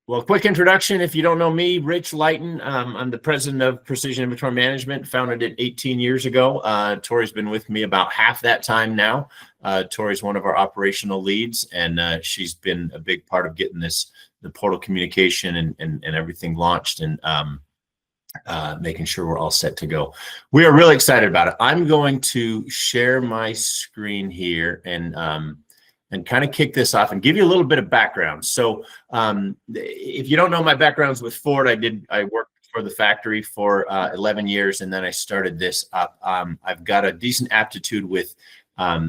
Well, quick introduction. If you don't know me, Rich Lighton. I'm the president of Precision Inventory Management, founded it 18 years ago. Tori's been with me about half that time now. Tori's one of our operational leads, and she's been a big part of getting the portal communication and everything launched, and making sure we're all set to go. We are really excited about it. I'm going to share my screen here and kind of kick this off and give you a little bit of background. So if you don't know my backgrounds with Ford, I worked for the factory for 11 years, and then I started this up. I've got a decent aptitude with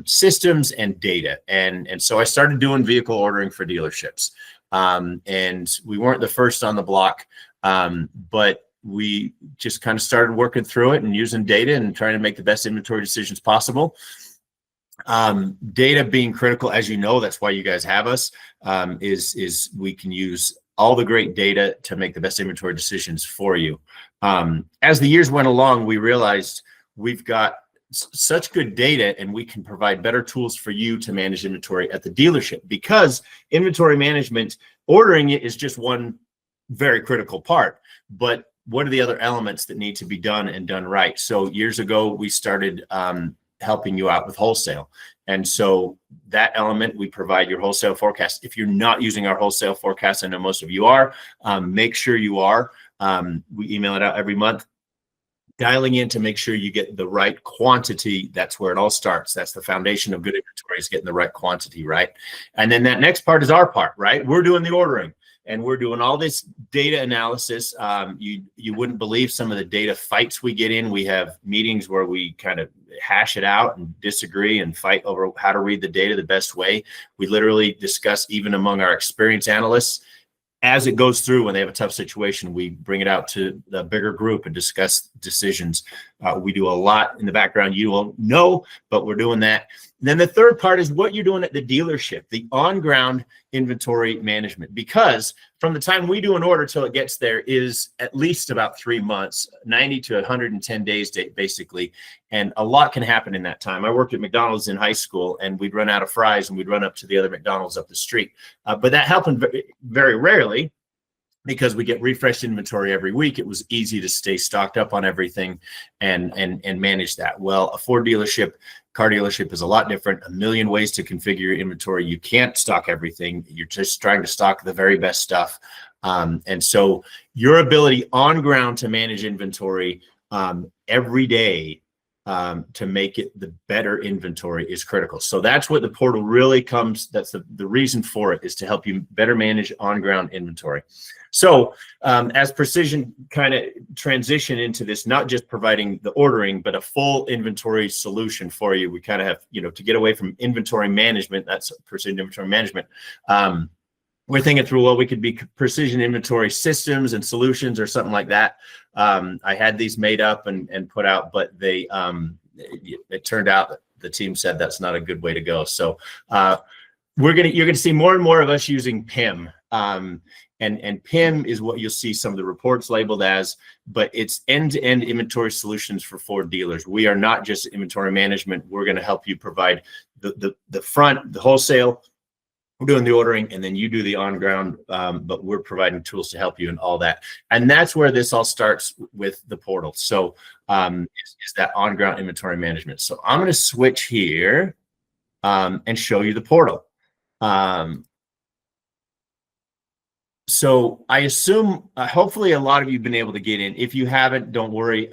systems and data. And so I started doing vehicle ordering for dealerships. And we weren't the first on the block, but we just kind of started working through it and using data and trying to make the best inventory decisions possible. Data being critical, as you know, that's why you guys have us, is we can use all the great data to make the best inventory decisions for you. As the years went along, we realized we've got such good data, and we can provide better tools for you to manage inventory at the dealership, because inventory management, ordering it is just one very critical part, but what are the other elements that need to be done and done right? So years ago, we started helping you out with wholesale. And so that element, we provide your wholesale forecast. If you're not using our wholesale forecast, I know most of you are, make sure you are. We email it out every month, dialing in to make sure you get the right quantity. That's where it all starts. That's the foundation of good inventory, is getting the right quantity, right? And then that next part is our part, right? We're doing the ordering, and we're doing all this data analysis. You wouldn't believe some of the data fights we get in. We have meetings where we kind of hash it out and disagree and fight over how to read the data the best way. We literally discuss, even among our experienced analysts, as it goes through. When they have a tough situation, we bring it out to the bigger group and discuss decisions. We do a lot in the background you won't know, but we're doing that. And then the third part is what you're doing at the dealership, the on-ground inventory management, because from the time we do an order till it gets there is at least about 3 months, 90 to 110 days basically. And a lot can happen in that time. I worked at McDonald's in high school, and we'd run out of fries and we'd run up to the other McDonald's up the street. But that happened very rarely, because we get refreshed inventory every week. It was easy to stay stocked up on everything and manage that. Well, a Ford dealership, car dealership is a lot different. A million ways to configure your inventory. You can't stock everything. You're just trying to stock the very best stuff. And so your ability on ground to manage inventory every day to make it the better inventory is critical. So that's what the portal really comes. That's the reason for it, is to help you better manage on-ground inventory. So as Precision kind of transition into this, not just providing the ordering, but a full inventory solution for you, we kind of have, to get away from inventory management, that's Precision Inventory Management. We're thinking through, well, we could be Precision Inventory Systems and Solutions or something like that. I had these made up and put out, but it turned out that the team said that's not a good way to go. So you're gonna see more and more of us using PIM. And PIM is what you'll see some of the reports labeled as, but it's end-to-end inventory solutions for Ford dealers. We are not just inventory management. We're going to help you provide the front, the wholesale. We're doing the ordering, and then you do the on-ground, but we're providing tools to help you in all that. And that's where this all starts with the portal. So is that on-ground inventory management. So I'm going to switch here and show you the portal. So I assume, hopefully a lot of you have been able to get in. If you haven't, don't worry.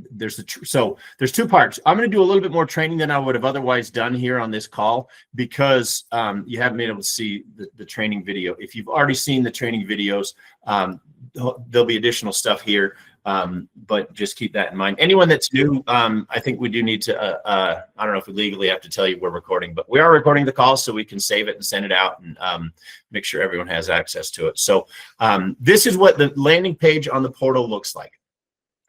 There's two parts. I'm going to do a little bit more training than I would have otherwise done here on this call, because you haven't been able to see the training video. If you've already seen the training videos, there'll be additional stuff here. But just keep that in mind. Anyone that's new, I think we do need to, I don't know if we legally have to tell you we're recording, but we are recording the call so we can save it and send it out and make sure everyone has access to it. So this is what the landing page on the portal looks like.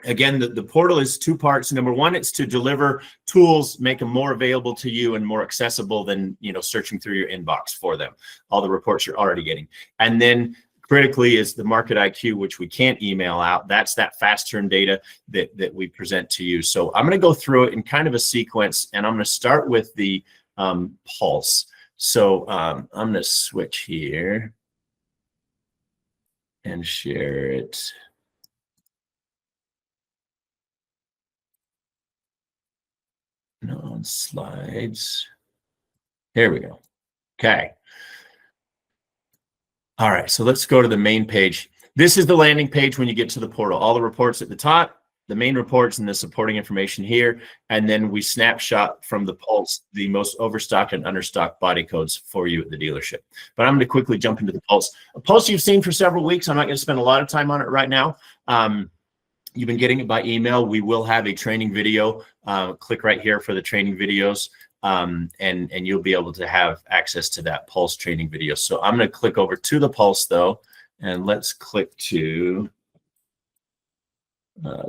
Again, the portal is two parts. Number one, it's to deliver tools, make them more available to you and more accessible than, searching through your inbox for them, all the reports you're already getting. And then critically is the market IQ, which we can't email out. That's that fast turn data that we present to you. So I'm going to go through it in kind of a sequence, and I'm going to start with the pulse. So I'm going to switch here. and share it. No, on slides. There we go. Okay. All right, so let's go to the main page. This is the landing page when you get to the portal. All the reports at the top, the main reports and the supporting information here, and then we snapshot from the Pulse the most overstocked and understocked body codes for you at the dealership. But I'm going to quickly jump into the Pulse. A Pulse you've seen for several weeks. I'm not going to spend a lot of time on it right now. You've been getting it by email. We will have a training video. Click right here for the training videos. And you'll be able to have access to that Pulse training video. So I'm going to click over to the Pulse though, and let's click to,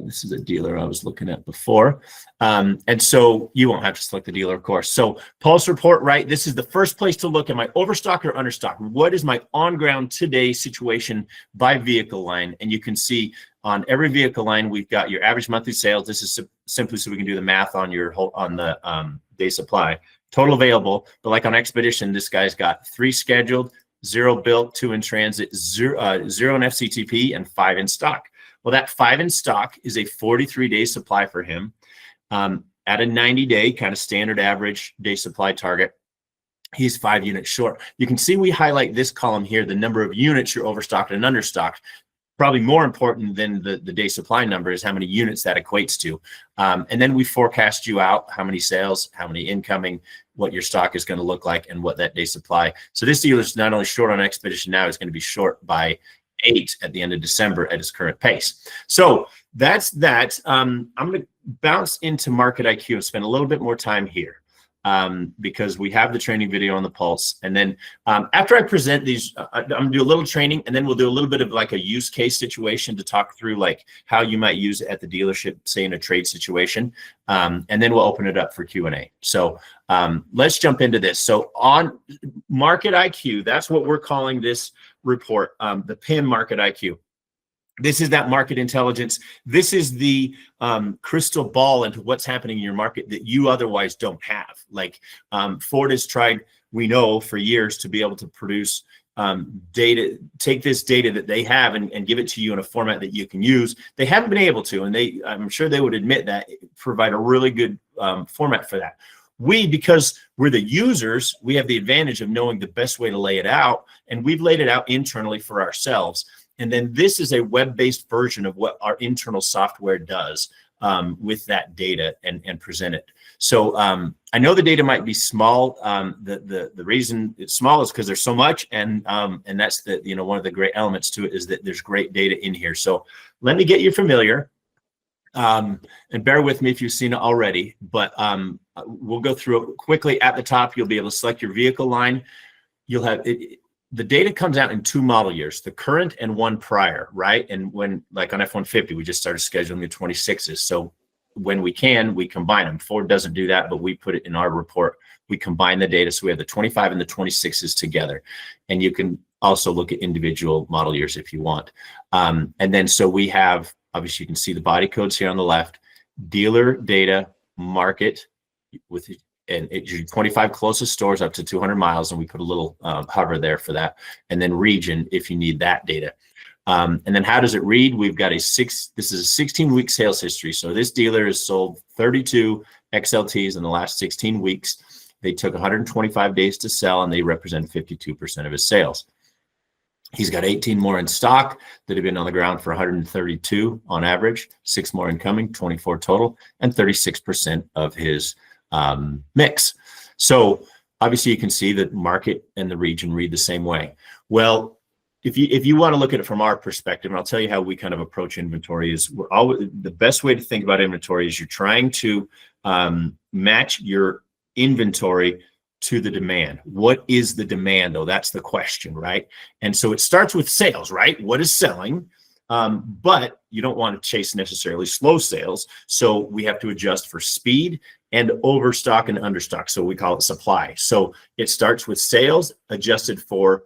this is a dealer I was looking at before. And so you won't have to select the dealer, of course. So Pulse report, right? This is the first place to look at my overstock or understock. What is my on ground today situation by vehicle line? And you can see on every vehicle line, we've got your average monthly sales. This is simply so we can do the math on your whole, on the day supply. Total available, but like on Expedition, this guy's got 3 scheduled, 0 built, 2 in transit, 0 in FCTP, and 5 in stock. Well, that 5 in stock is a 43-day supply for him at a 90-day kind of standard average day supply target. He's 5 units short. You can see we highlight this column here, the number of units you're overstocked and understocked. Probably more important than the day supply number is how many units that equates to. And then we forecast you out how many sales, how many incoming, what your stock is going to look like, and what that day supply. So this dealer is not only short on Expedition now, it's going to be short by 8 at the end of December at his current pace. So that's that. I'm going to bounce into Market IQ and spend a little bit more time here. Because we have the training video on the Pulse. And then after I present these, I'm gonna do a little training, and then we'll do a little bit of like a use case situation to talk through like how you might use it at the dealership, say in a trade situation. And then we'll open it up for Q&A. So let's jump into this. So on Market IQ, that's what we're calling this report, the PIM Market IQ. This is that market intelligence. This is the crystal ball into what's happening in your market that you otherwise don't have. Like Ford has tried, we know, for years to be able to produce data, take this data that they have and give it to you in a format that you can use. They haven't been able to, and I'm sure they would admit that, provide a really good format for that. Because we're the users, we have the advantage of knowing the best way to lay it out, and we've laid it out internally for ourselves. And then this is a web-based version of what our internal software does with that data and present it. So I know the data might be small. The reason it's small is because there's so much, and that's one of the great elements to it is that there's great data in here. So let me get you familiar, and bear with me if you've seen it already. But we'll go through it quickly. At the top, you'll be able to select your vehicle line. You'll have it. The data comes out in 2 model years, the current and one prior, right? And when, like on F-150, we just started scheduling the 26s. So when we can, we combine them. Ford doesn't do that, but we put it in our report. We combine the data. So we have the 25 and the 26s together. And you can also look at individual model years if you want. And then so we have, obviously you can see the body codes here on the left, dealer data, market with and it's your 25 closest stores up to 200 miles, and we put a little hover there for that, and then region if you need that data. And then how does it read? We've got this is a 16-week sales history. So this dealer has sold 32 XLTs in the last 16 weeks. They took 125 days to sell, and they represent 52% of his sales. He's got 18 more in stock that have been on the ground for 132 on average, 6 more incoming, 24 total, and 36% of his mix. So obviously you can see that market and the region read the same way. Well, if you want to look at it from our perspective, and I'll tell you how we kind of approach inventory, is the best way to think about inventory is you're trying to match your inventory to the demand. What is the demand though? That's the question, right? And so it starts with sales, right? What is selling? But you don't want to chase necessarily slow sales. So we have to adjust for speed and overstock and understock. So we call it supply. So it starts with sales adjusted for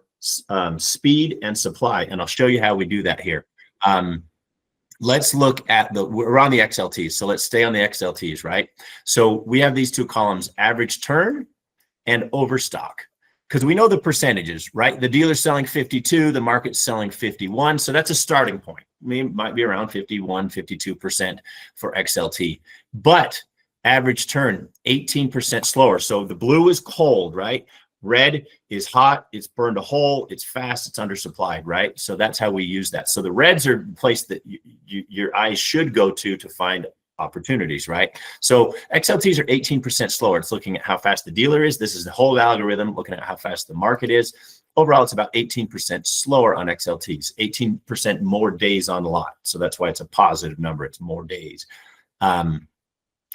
speed and supply. And I'll show you how we do that here. Let's look at we're on the XLTs. So let's stay on the XLTs, right? So we have these 2 columns, average turn and overstock. because we know the percentages, right? The dealer's selling 52, the market's selling 51. So that's a starting point. I mean, it might be around 51, 52% for XLT, but average turn 18% slower. So the blue is cold, right? Red is hot, it's burned a hole, it's fast, it's undersupplied, right? So that's how we use that. So the reds are the place that your eyes should go to find opportunities, right? So XLTs are 18% slower. It's looking at how fast the dealer is. This is the whole algorithm, looking at how fast the market is. Overall, it's about 18% slower on XLTs, 18% more days on lot. So that's why it's a positive number. It's more days.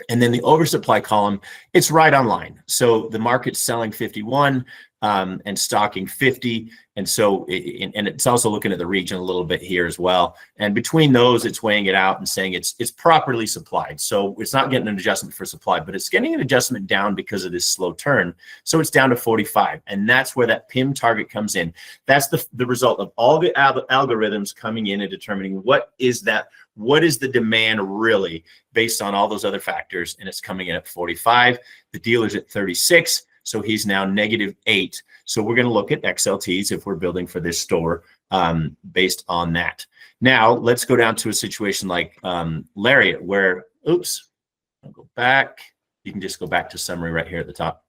And then the oversupply column, it's right on line. So the market's selling 51 and stocking 50. And so, and it's also looking at the region a little bit here as well. And between those, it's weighing it out and saying it's properly supplied. So it's not getting an adjustment for supply, but it's getting an adjustment down because of this slow turn. So it's down to 45. And that's where that PIM target comes in. That's the result of all the algorithms coming in and determining what is the demand really based on all those other factors. And it's coming in at 45. The dealer's at 36. So he's now -8. So we're going to look at XLTs if we're building for this store based on that. Now let's go down to a situation like Lariat where, oops, I'll go back. You can just go back to summary right here at the top.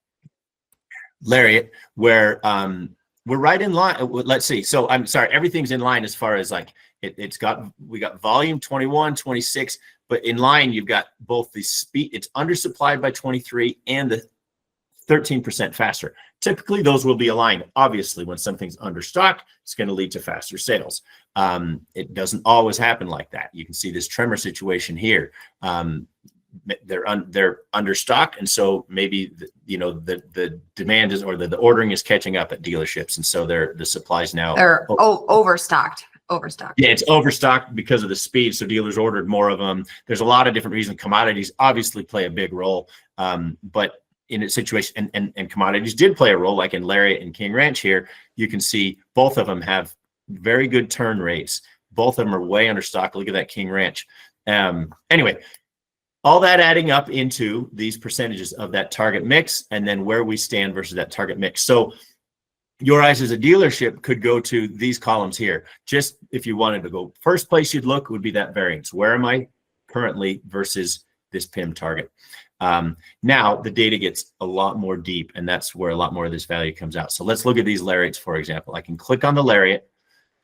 Lariat, where we're right in line. Let's see. So I'm sorry, everything's in line as far as like we got volume 21, 26, but in line you've got both the speed, it's undersupplied by 23 and the 13% faster. Typically, those will be aligned. Obviously, when something's understocked, it's going to lead to faster sales. It doesn't always happen like that. You can see this tremor situation here. They're understocked, and so maybe the demand is, or the ordering is catching up at dealerships, and so the supplies now they're overstocked. Yeah, it's overstocked because of the speed. So dealers ordered more of them. There's a lot of different reasons. Commodities obviously play a big role, but in a situation, and commodities did play a role, like in Lariat and King Ranch here, you can see both of them have very good turn rates. Both of them are way under stock. Look at that King Ranch. Anyway, all that adding up into these percentages of that target mix, and then where we stand versus that target mix. So your eyes as a dealership could go to these columns here. Just if you wanted to go first place you'd look would be that variance. Where am I currently versus this PIM target? Now the data gets a lot more deep, and that's where a lot more of this value comes out. So let's look at these Lariats, for example. I can click on the Lariat,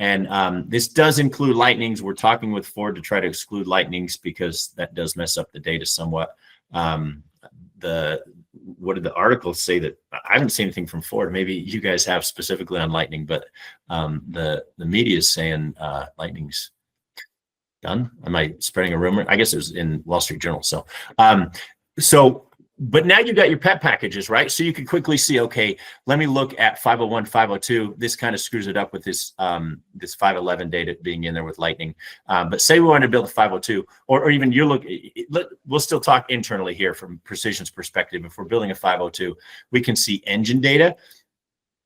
and this does include lightnings. We're talking with Ford to try to exclude lightnings because that does mess up the data somewhat. What did the articles say? That I haven't seen anything from Ford. Maybe you guys have specifically on lightning, but the media is saying lightning's done. Am I spreading a rumor? I guess it was in Wall Street Journal. But now you've got your PEP packages, right? So you can quickly see, okay, let me look at 501, 502. This kind of screws it up with this 511 data being in there with lightning. But say we want to build a 502, or even we'll still talk internally here from Precision's perspective. If we're building a 502, we can see engine data.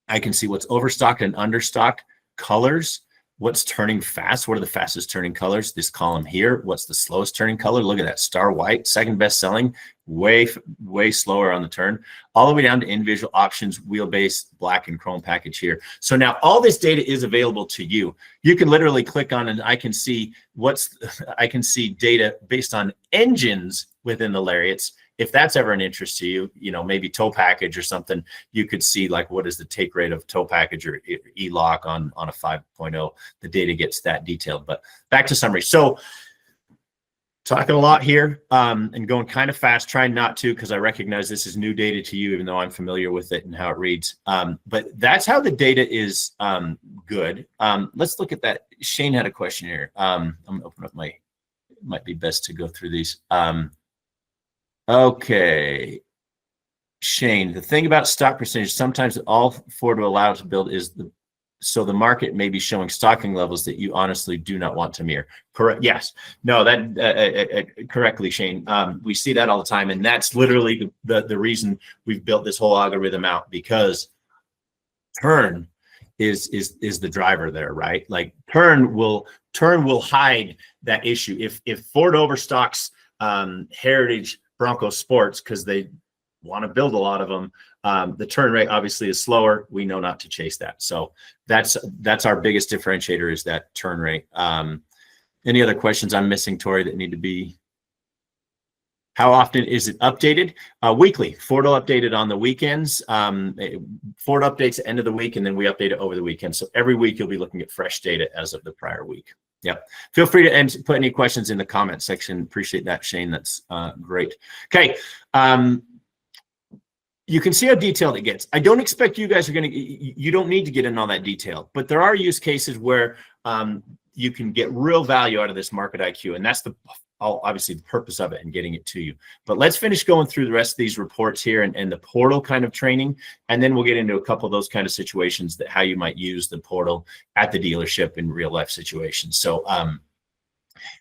I can see what's overstocked and understocked, colors, what's turning fast, what are the fastest turning colors, this column here, what's the slowest turning color, look at that, star white, second best selling, way slower on the turn, all the way down to individual options, wheelbase, black and chrome package here. So now all this data is available to you. You can literally click on, and I can see data based on engines within the Lariats. If that's ever an interest to you, maybe tow package or something, you could see like what is the take rate of tow package or e-lock on a 5.0. The data gets that detailed. But back to summary. So talking a lot here and going kind of fast, trying not to, because I recognize this is new data to you, even though I'm familiar with it and how it reads. But that's how the data is good. Let's look at that. Shane had a question here. I'm going to open up it might be best to go through these. Okay, Shane, the thing about stock percentage, sometimes all Ford will allow to build is so the market may be showing stocking levels that you honestly do not want to mirror. Correct. Yes. No, that correctly, Shane. We see that all the time, and that's literally the reason we've built this whole algorithm out, because turn is the driver there, right? Like turn will hide that issue. If Ford overstocks Heritage Bronco Sports because they want to build a lot of them. The turn rate obviously is slower. We know not to chase that. So that's our biggest differentiator, is that turn rate. Any other questions I'm missing, Tori, that need to be? How often is it updated? Weekly. Ford will update it on the weekends. Ford updates the end of the week, and then we update it over the weekend. So every week you'll be looking at fresh data as of the prior week. Yep. Feel free to put any questions in the comment section. Appreciate that, Shane. That's great. Okay. You can see how detailed it gets. I don't expect you guys are going to, you don't need to get in all that detail, but there are use cases where you can get real value out of this market IQ. And that's obviously the purpose of it and getting it to you. But let's finish going through the rest of these reports here and the portal kind of training. And then we'll get into a couple of those kind of situations, that how you might use the portal at the dealership in real life situations. So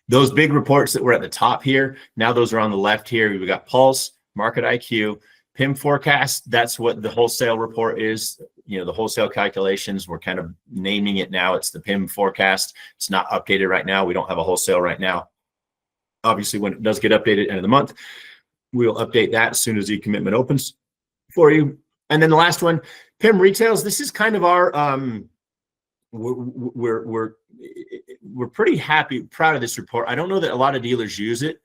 those big reports that were at the top here, now those are on the left here. We've got Pulse, Market IQ, PIM forecast. That's what the wholesale report is. You know, the wholesale calculations, we're kind of naming it now. It's the PIM forecast. It's not updated right now. We don't have a wholesale right now. Obviously, when it does get updated end of the month, we'll update that as soon as the commitment opens for you. And then the last one, PIM retails. This is kind of our we're pretty happy, proud of this report. I don't know that a lot of dealers use it.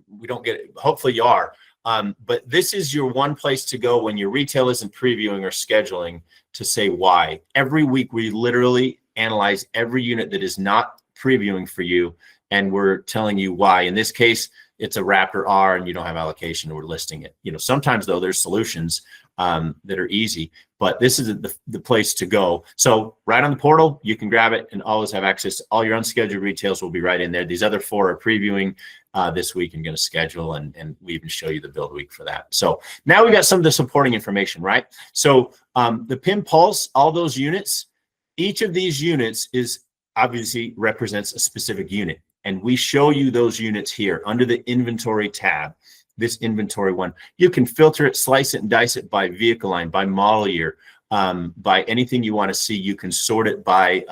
We don't get it. Hopefully you are. But this is your one place to go when your retail isn't previewing or scheduling to say why. Every week we literally analyze every unit that is not previewing for you, and we're telling you why. In this case, it's a Raptor R and you don't have allocation, we're listing it. You know, sometimes though there's solutions that are easy, but this is the place to go. So right on the portal, you can grab it and always have access. All your unscheduled retails will be right in there. These other 4 are previewing this week and going to schedule, and we even show you the build week for that. So now we got some of the supporting information, right? So the PIM Pulse, all those units, each of these units is obviously represents a specific unit. And we show you those units here under the inventory tab, this inventory one. You can filter it, slice it, and dice it by vehicle line, by model year, by anything you want to see. You can sort it by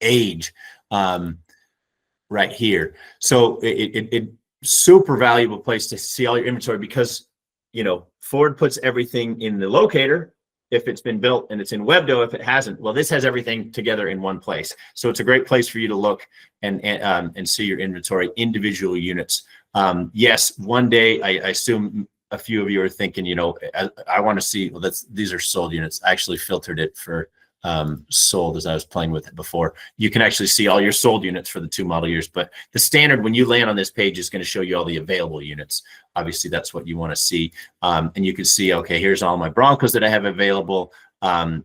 age right here. So it super valuable place to see all your inventory, because, you know, Ford puts everything in the locator if it's been built, and it's in Webdo if it hasn't. Well, this has everything together in one place. So it's a great place for you to look and see your inventory, individual units. Yes, one day, I assume a few of you are thinking, you know, I want to see, well, these are sold units. I actually filtered it for sold as I was playing with it before. You can actually see all your sold units for the 2 model years, but the standard, when you land on this page, is going to show you all the available units. Obviously that's what you want to see. And you can see, okay, here's all my Broncos that I have available.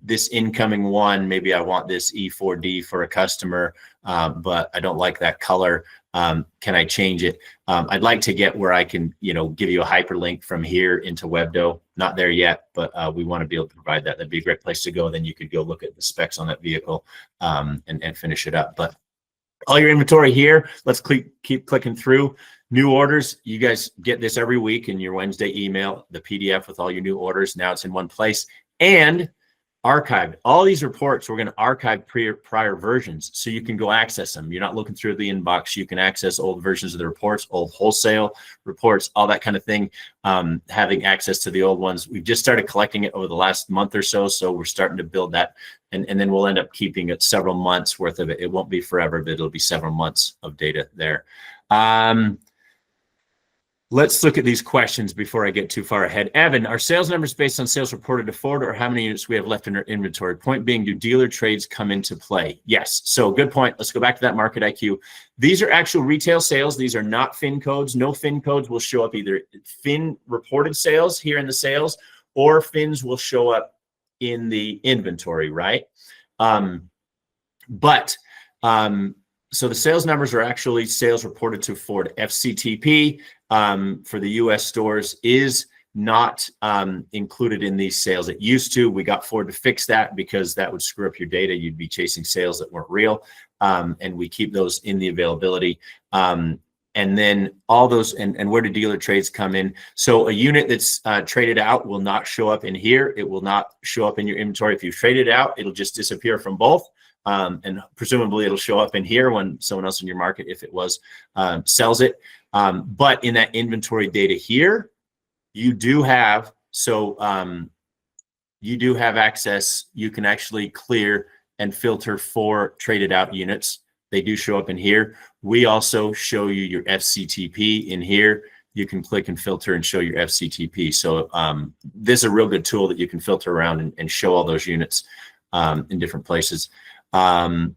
This incoming one, maybe I want this E4D for a customer, but I don't like that color. Can I change it? I'd like to get where I can, you know, give you a hyperlink from here into Webdo. Not there yet, but we want to be able to provide that. That'd be a great place to go. Then you could go look at the specs on that vehicle and finish it up. But all your inventory here, let's keep clicking through. New orders, you guys get this every week in your Wednesday email, the PDF with all your new orders. Now it's in one place. And archived. All these reports, we're going to archive prior versions so you can go access them. You're not looking through the inbox. You can access old versions of the reports, old wholesale reports, all that kind of thing, having access to the old ones. We've just started collecting it over the last month or so, so we're starting to build that, and then we'll end up keeping it several months worth of it. It won't be forever, but it'll be several months of data there. Let's look at these questions before I get too far ahead. Evan, are sales numbers based on sales reported to Ford, or how many units we have left in our inventory? Point being, do dealer trades come into play? Yes. So good point. Let's go back to that market IQ. These are actual retail sales. These are not FIN codes. No FIN codes will show up either FIN reported sales here in the sales, or FINs will show up in the inventory, right? So the sales numbers are actually sales reported to Ford. FCTP for the US stores is not included in these sales. It used to. We got Ford to fix that because that would screw up your data. You'd be chasing sales that weren't real. And we keep those in the availability. And then all those, and where do dealer trades come in? So a unit that's traded out will not show up in here. It will not show up in your inventory. If you trade it out, it'll just disappear from both. And presumably it'll show up in here when someone else in your market, if it was, sells it. But in that inventory data here, You do have, you do have access. You can actually clear and filter for traded out units. They do show up in here. We also show you your FCTP in here. You can click and filter and show your FCTP. So this is a real good tool that you can filter around and show all those units in different places. Yeah,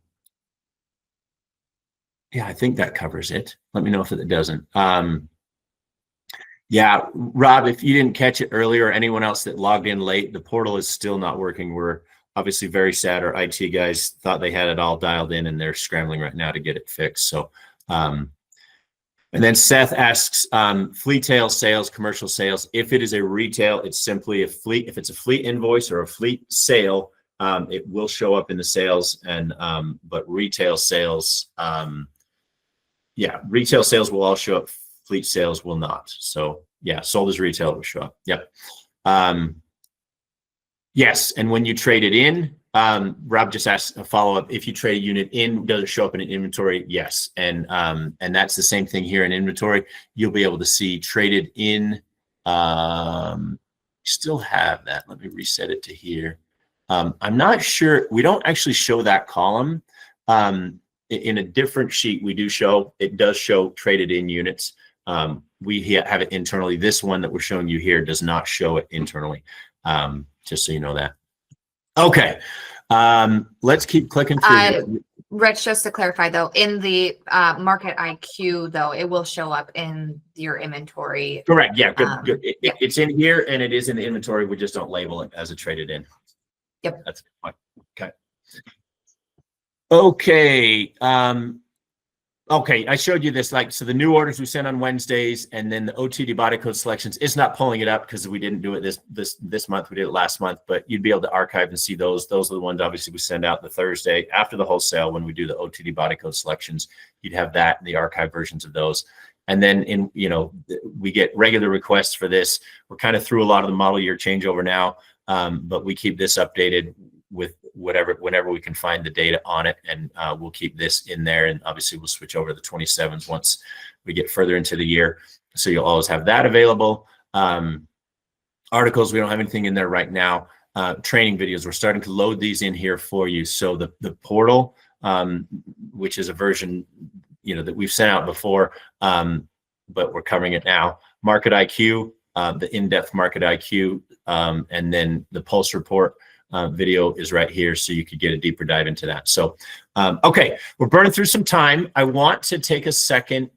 I think that covers it. Let me know if it doesn't. Yeah, Rob, if you didn't catch it earlier, or anyone else that logged in late, the portal is still not working. We're obviously very sad. Our IT guys thought they had it all dialed in, and they're scrambling right now to get it fixed. So, and then Seth asks, fleet tail sales, commercial sales. If it is a retail, it's simply a fleet. If it's a fleet invoice or a fleet sale, it will show up in the sales. And but retail sales, yeah, retail sales will all show up. Fleet sales will not. So yeah, sold as retail will show up. Yep. Yes, and when you trade it in, Rob just asked a follow-up. If you trade a unit in, does it show up in an inventory? Yes, and that's the same thing here in inventory. You'll be able to see traded in. Still have that. Let me reset it to here. I'm not sure. We don't actually show that column. In a different sheet, we do show. It does show traded in units. We have it internally. This one that we're showing you here does not show it internally. Just so you know that. Okay. Let's keep clicking through. Rich, just to clarify though, in the market IQ though, it will show up in your inventory. Correct. Yeah. Good. It's in here and it is in the inventory. We just don't label it as a traded in. Yep. That's fine. Okay. Okay. Okay, I showed you this, so the new orders we sent on Wednesdays, and then the OTD body code selections. It's not pulling it up because we didn't do it this month. We did it last month, but you'd be able to archive and see those. Those are the ones obviously we send out the Thursday after the wholesale when we do the OTD body code selections. You'd have that and the archive versions of those. And then we get regular requests for this. We're kind of through a lot of the model year changeover now, but we keep this updated with whenever we can find the data on it, and we'll keep this in there, and obviously we'll switch over to the 27s once we get further into the year, so you'll always have that available. Articles, we don't have anything in there right now. Training videos, we're starting to load these in here for you. So the portal, which is a version that we've sent out before, but we're covering it now. Market IQ, the in-depth market IQ, and then the pulse report video is right here, so you could get a deeper dive into that. So, okay, we're burning through some time. I want to take a second.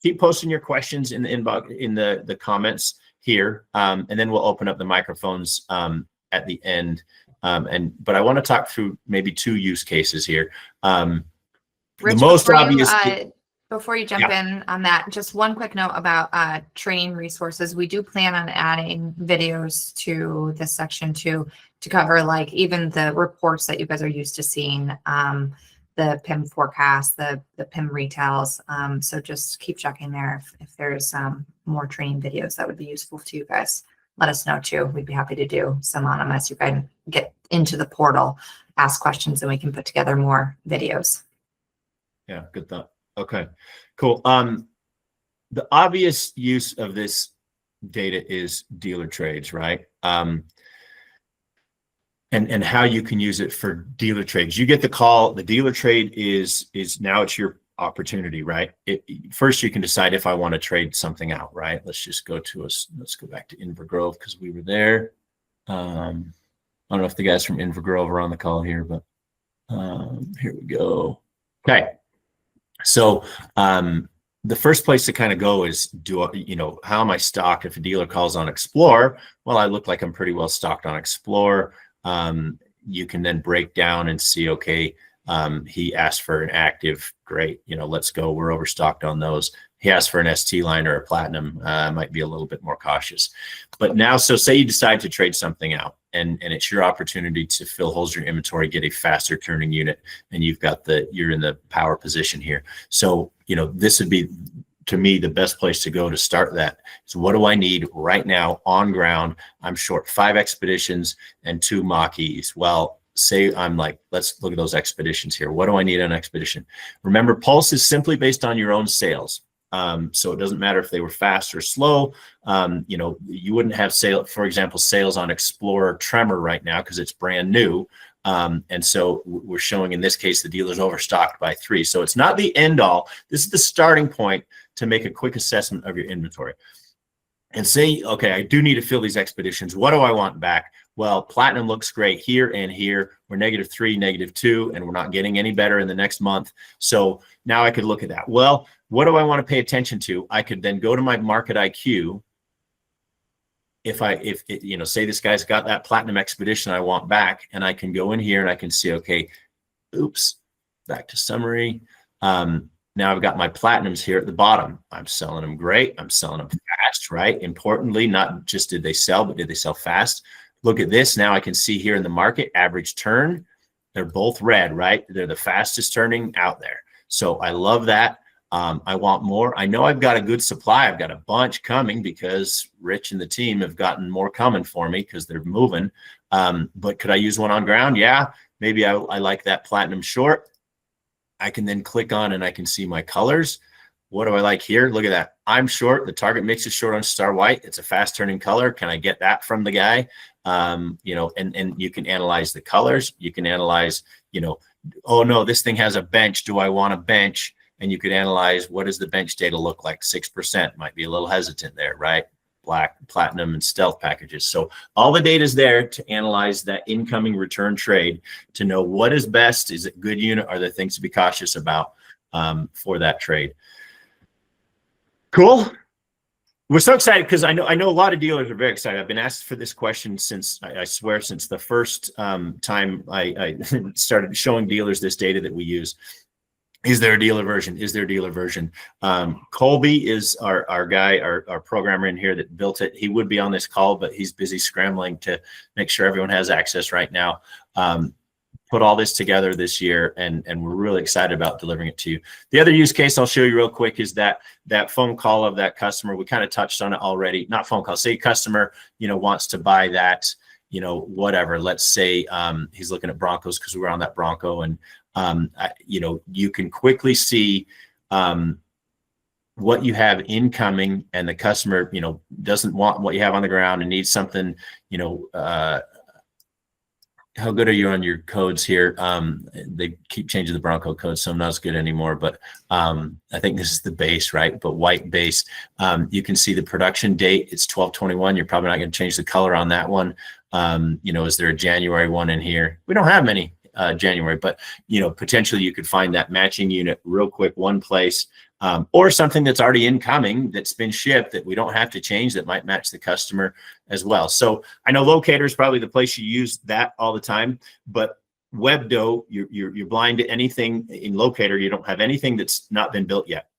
Keep posting your questions in the inbox, in the comments here, and then we'll open up the microphones at the end. But I want to talk through maybe two use cases here. Rich, the most obvious. Before you jump in on that, just one quick note about training resources. We do plan on adding videos to this section to cover even the reports that you guys are used to seeing, the PIM forecast, the PIM retails. So just keep checking there. If there's more training videos that would be useful to you guys, let us know too. We'd be happy to do some on them as you can get into the portal, ask questions, and we can put together more videos. Yeah, good thought. Okay, cool. The obvious use of this data is dealer trades, right? And how you can use it for dealer trades. You get the call, the dealer trade is now it's your opportunity, right? First, you can decide if I want to trade something out, right? Let's just go to let's go back to Invergrove because we were there. I don't know if the guys from Invergrove are on the call here, but here we go. Okay. So the first place to kind of go is, how am I stocked? If a dealer calls on Explorer, well, I look like I'm pretty well stocked on Explorer. You can then break down and see, okay, he asked for an active, great, let's go. We're overstocked on those. He asked for an ST line or a platinum, might be a little bit more cautious. But now, so say you decide to trade something out, and it's your opportunity to fill holes in your inventory, get a faster turning unit, and you're in the power position here. So, this would be, to me, the best place to go to start that is, what do I need right now on ground? I'm short 5 expeditions and 2 Mach-Es. Well, say I'm let's look at those expeditions here. What do I need on expedition? Remember, Pulse is simply based on your own sales. So it doesn't matter if they were fast or slow. You know, you wouldn't have for example, sales on Explorer Tremor right now because it's brand new. And so we're showing in this case, the dealer's overstocked by 3. So it's not the end all. This is the starting point to make a quick assessment of your inventory. And say, okay, I do need to fill these expeditions. What do I want back? Well, Platinum looks great here and here. We're -3, -2, and we're not getting any better in the next month. So now I could look at that. Well, what do I want to pay attention to? I could then go to my market IQ. If you know, say this guy's got that Platinum expedition I want back, and I can go in here and I can see, okay, oops, back to summary. Now I've got my Platinums here at the bottom. I'm selling them great. I'm selling them fast, right? Importantly, not just did they sell, but did they sell fast? Look at this. Now I can see here in the market, average turn. They're both red, right? They're the fastest turning out there. So I love that. I want more. I know I've got a good supply. I've got a bunch coming because Rich and the team have gotten more coming for me because they're moving. But could I use one on ground? Yeah, maybe I like that Platinum short. I can then click on and I can see my colors. What do I like here? Look at that. I'm short. The target mix is short on Star White. It's a fast turning color. Can I get that from the guy? You know, and you can analyze the colors. You can analyze, you know, oh no, this thing has a bench. Do I want a bench? And you could analyze what does the bench data look like? 6% might be a little hesitant there, right? Black, Platinum, and Stealth packages. So all the data is there to analyze that incoming return trade to know what is best. Is it good unit? Are there things to be cautious about for that trade? Cool. We're so excited because I know a lot of dealers are very excited. I've been asked for this question since I swear since the first time I started showing dealers this data that we use. Is there a dealer version? Is there a dealer version? Colby is our guy, our programmer in here that built it. He would be on this call, but he's busy scrambling to make sure everyone has access right now. Put all this together this year, and we're really excited about delivering it to you. The other use case I'll show you real quick is that phone call of that customer. We kind of touched on it already. Not phone call. Say customer, you know, wants to buy that, you know, whatever. Let's say he's looking at Broncos because we were on that Bronco, and you know, you can quickly see what you have incoming, and the customer, you know, doesn't want what you have on the ground and needs something, you know. How good are you on your codes here? They keep changing the Bronco code, so I'm not as good anymore, but I think this is the base, right? But white base. You can see the production date. It's 12/21. You're probably not going to change the color on that one. You know, is there a January one in here? We don't have many January, but, you know, potentially you could find that matching unit real quick, one place, or something that's already incoming that's been shipped that we don't have to change that might match the customer as well. So I know Locator is probably the place you use that all the time, but Webdo, you're blind to anything in Locator. You don't have anything that's not been built yet.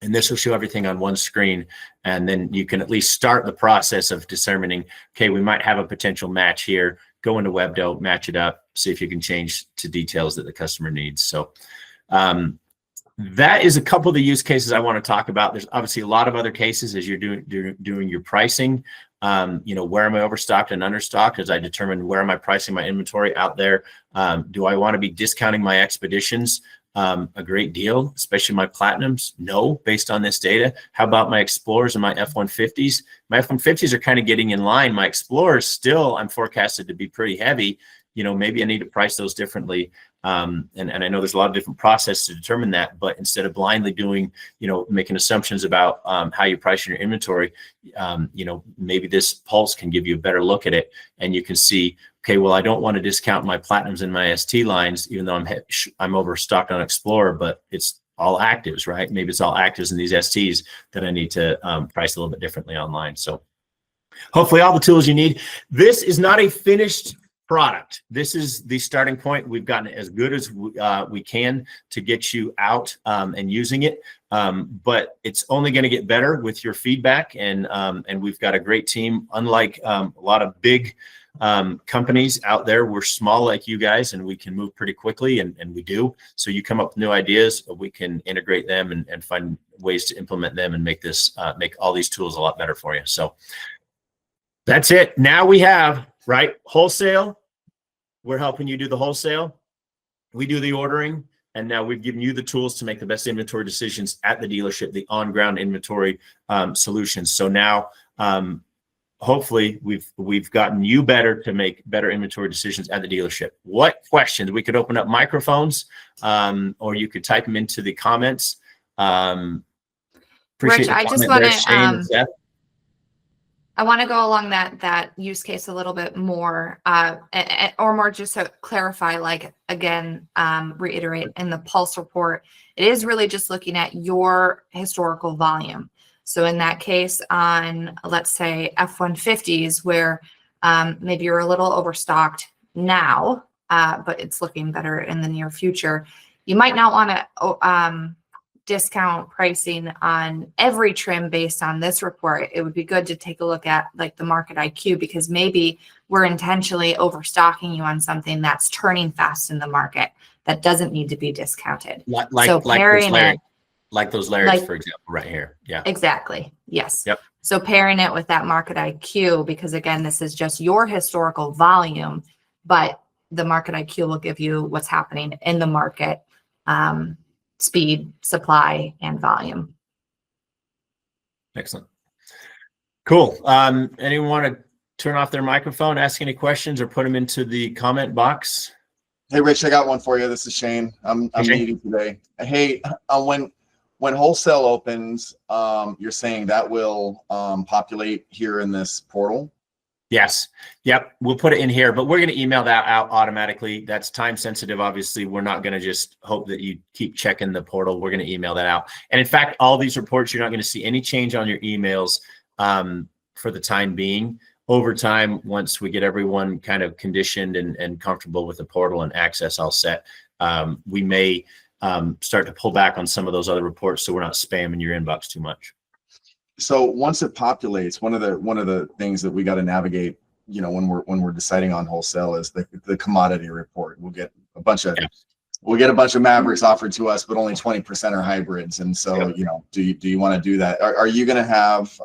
And this will show everything on one screen. And then you can at least start the process of determining, okay, we might have a potential match here. Go into Webdo, match it up, see if you can change to details that the customer needs. So that is a couple of the use cases I want to talk about. There's obviously a lot of other cases as you're doing your pricing. You know, where am I overstocked and understocked? As I determine where am I pricing my inventory out there? Do I want to be discounting my expeditions a great deal, especially my Platinums? No, based on this data. How about my Explorers and my F-150s? My F-150s are kind of getting in line. My Explorers still, I'm forecasted to be pretty heavy. You know, maybe I need to price those differently. And I know there's a lot of different processes to determine that, but instead of blindly doing, you know, making assumptions about how you price your inventory, you know, maybe this pulse can give you a better look at it, and you can see, okay, well, I don't want to discount my Platinums and my ST lines, even though I'm overstocked on Explorer, but it's all actives, right? Maybe it's all actives in these STs that I need to price a little bit differently online. So hopefully all the tools you need. This is not a finished product. This is the starting point. We've gotten it as good as we can to get you out and using it, but it's only going to get better with your feedback. And we've got a great team. Unlike a lot of big companies out there, we're small like you guys, and we can move pretty quickly, and we do. So you come up with new ideas, we can integrate them and find ways to implement them and make all these tools a lot better for you. So that's it. Now we have, right, wholesale. We're helping you do the wholesale. We do the ordering. And now we've given you the tools to make the best inventory decisions at the dealership, the on-ground inventory solutions. So now, hopefully we've gotten you better to make better inventory decisions at the dealership. What questions? We could open up microphones, or you could type them into the comments. Rich, I just want to, I want to go along that use case a little bit more, or more just to clarify, like, again, reiterate in the Pulse report, it is really just looking at your historical volume. So in that case, on, let's say, F-150s, where maybe you're a little overstocked now, but it's looking better in the near future, you might not want to discount pricing on every trim based on this report. It would be good to take a look at like the market IQ, because maybe we're intentionally overstocking you on something that's turning fast in the market that doesn't need to be discounted. Like those Larrys, for example, right here. Yeah, exactly. Yes. Yep. So pairing it with that market IQ, because again, this is just your historical volume, but the market IQ will give you what's happening in the market, speed, supply, and volume. Excellent. Cool. Anyone want to turn off their microphone, ask any questions, or put them into the comment box? Hey, Rich, I got one for you. This is Shane. I'm meeting today. Hey, when wholesale opens, you're saying that will populate here in this portal? Yes. Yep. We'll put it in here, but we're going to email that out automatically. That's time sensitive. Obviously, we're not going to just hope that you keep checking the portal. We're going to email that out. And in fact, all these reports, you're not going to see any change on your emails for the time being. Over time, once we get everyone kind of conditioned and comfortable with the portal and access all set, we may start to pull back on some of those other reports so we're not spamming your inbox too much. So once it populates, one of the things that we got to navigate, when we're deciding on wholesale is the commodity report. We'll get a bunch of Mavericks offered to us, but only 20% are hybrids. And so, do you want to do that? Are you going to have,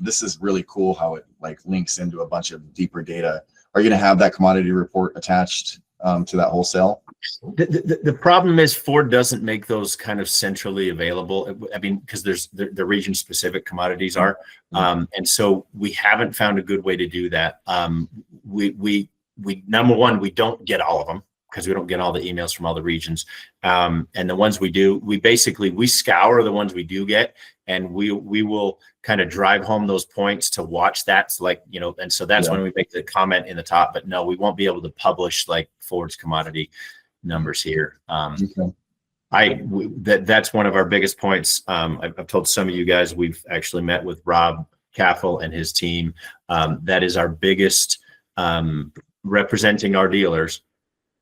this is really cool how it like links into a bunch of deeper data. Are you going to have that commodity report attached to that wholesale? The problem is Ford doesn't make those kind of centrally available. I mean, because the region specific commodities are, and so we haven't found a good way to do that. We number one, we don't get all of them because we don't get all the emails from all the regions. And the ones we do, we scour the ones we do get, and we will kind of drive home those points to watch that. So and so that's when we make the comment in the top, but no, we won't be able to publish like Ford's commodity numbers here. That's one of our biggest points. I've told some of you guys, we've actually met with Rob Caffel and his team. That is our biggest, representing our dealers.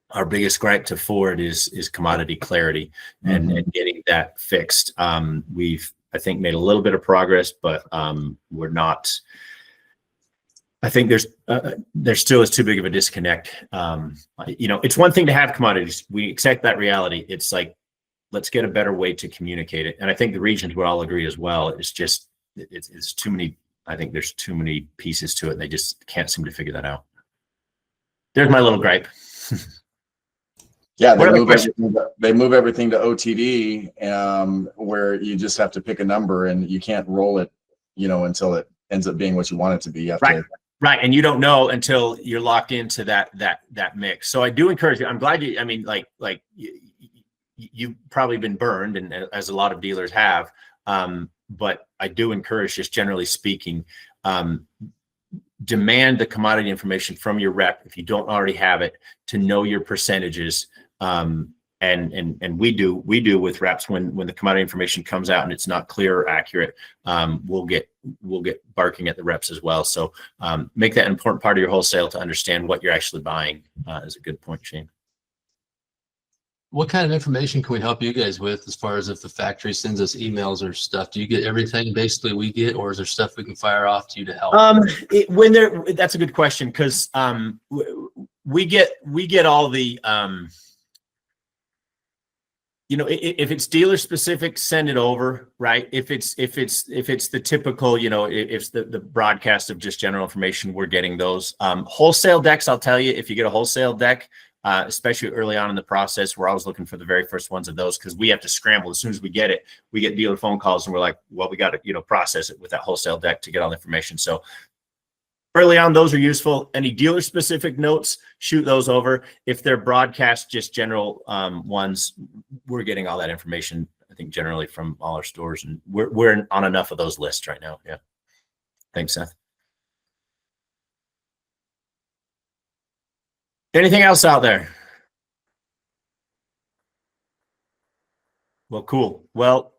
Our biggest gripe to Ford is commodity clarity and getting that fixed. We've, I think, made a little bit of progress, but we're not. I think there still is too big of a disconnect. It's one thing to have commodities. We accept that reality. It's like, let's get a better way to communicate it. And I think the regions would all agree as well. It's just, it's too many. I think there's too many pieces to it. And they just can't seem to figure that out. There's my little gripe. Yeah, they move everything to OTD, where you just have to pick a number and you can't roll it, until it ends up being what you want it to be. You have to. Right. And you don't know until you're locked into that mix. So I do encourage you. I'm glad you, I mean, like you've probably been burned, and as a lot of dealers have, but I do encourage, just generally speaking, demand the commodity information from your rep if you don't already have it, to know your percentages. And we do with reps when the commodity information comes out and it's not clear or accurate, we'll get barking at the reps as well. So make that an important part of your wholesale to understand what you're actually buying, is a good point, Shane. What kind of information can we help you guys with, as far as if the factory sends us emails or stuff? Do you get everything basically we get, or is there stuff we can fire off to you to help? That's a good question, because we get all the if it's dealer specific, send it over, right? If it's the typical, if the broadcast of just general information, we're getting those. Wholesale decks, I'll tell you, if you get a wholesale deck, especially early on in the process. We're always looking for the very first ones of those because we have to scramble. As soon as we get it, we get dealer phone calls and we're like, well, we got to, you know, process it with that wholesale deck to get all the information. So early on, those are useful. Any dealer specific notes, shoot those over. If they're broadcast, just general ones, we're getting all that information, I think, generally from all our stores, and we're on enough of those lists right now. Yeah. Thanks, Seth. Anything else out there? Well, cool. Well,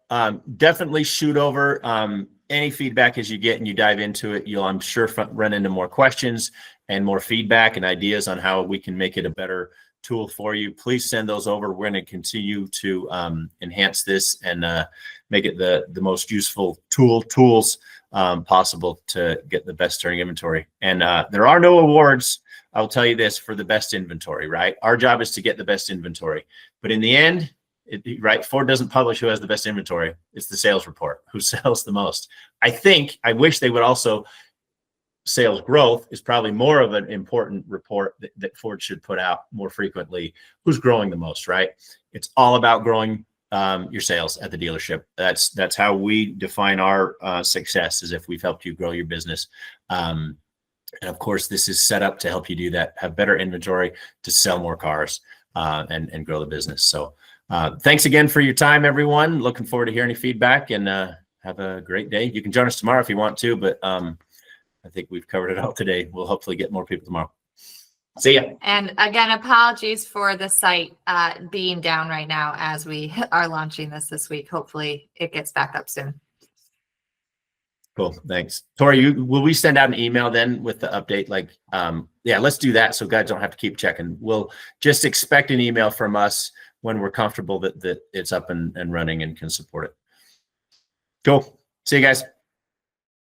definitely shoot over any feedback as you get and you dive into it. You'll, I'm sure, run into more questions and more feedback and ideas on how we can make it a better tool for you. Please send those over. We're going to continue to enhance this and make it the most useful tools possible to get the best turning inventory. And there are no awards, I'll tell you this, for the best inventory, right? Our job is to get the best inventory. But in the end, right, Ford doesn't publish who has the best inventory. It's the sales report, who sells the most. I wish they would also, sales growth is probably more of an important report that Ford should put out more frequently. Who's growing the most, right? It's all about growing your sales at the dealership. That's how we define our success, is if we've helped you grow your business. And of course, this is set up to help you do that, have better inventory to sell more cars and grow the business. So thanks again for your time, everyone. Looking forward to hearing any feedback, and have a great day. You can join us tomorrow if you want to, but I think we've covered it all today. We'll hopefully get more people tomorrow. See ya. And again, apologies for the site being down right now as we are launching this week. Hopefully it gets back up soon. Cool. Thanks. Tori, will we send out an email then with the update? Like, yeah, let's do that so guys don't have to keep checking. We'll just expect an email from us when we're comfortable that it's up and running and can support it. Cool. See you guys.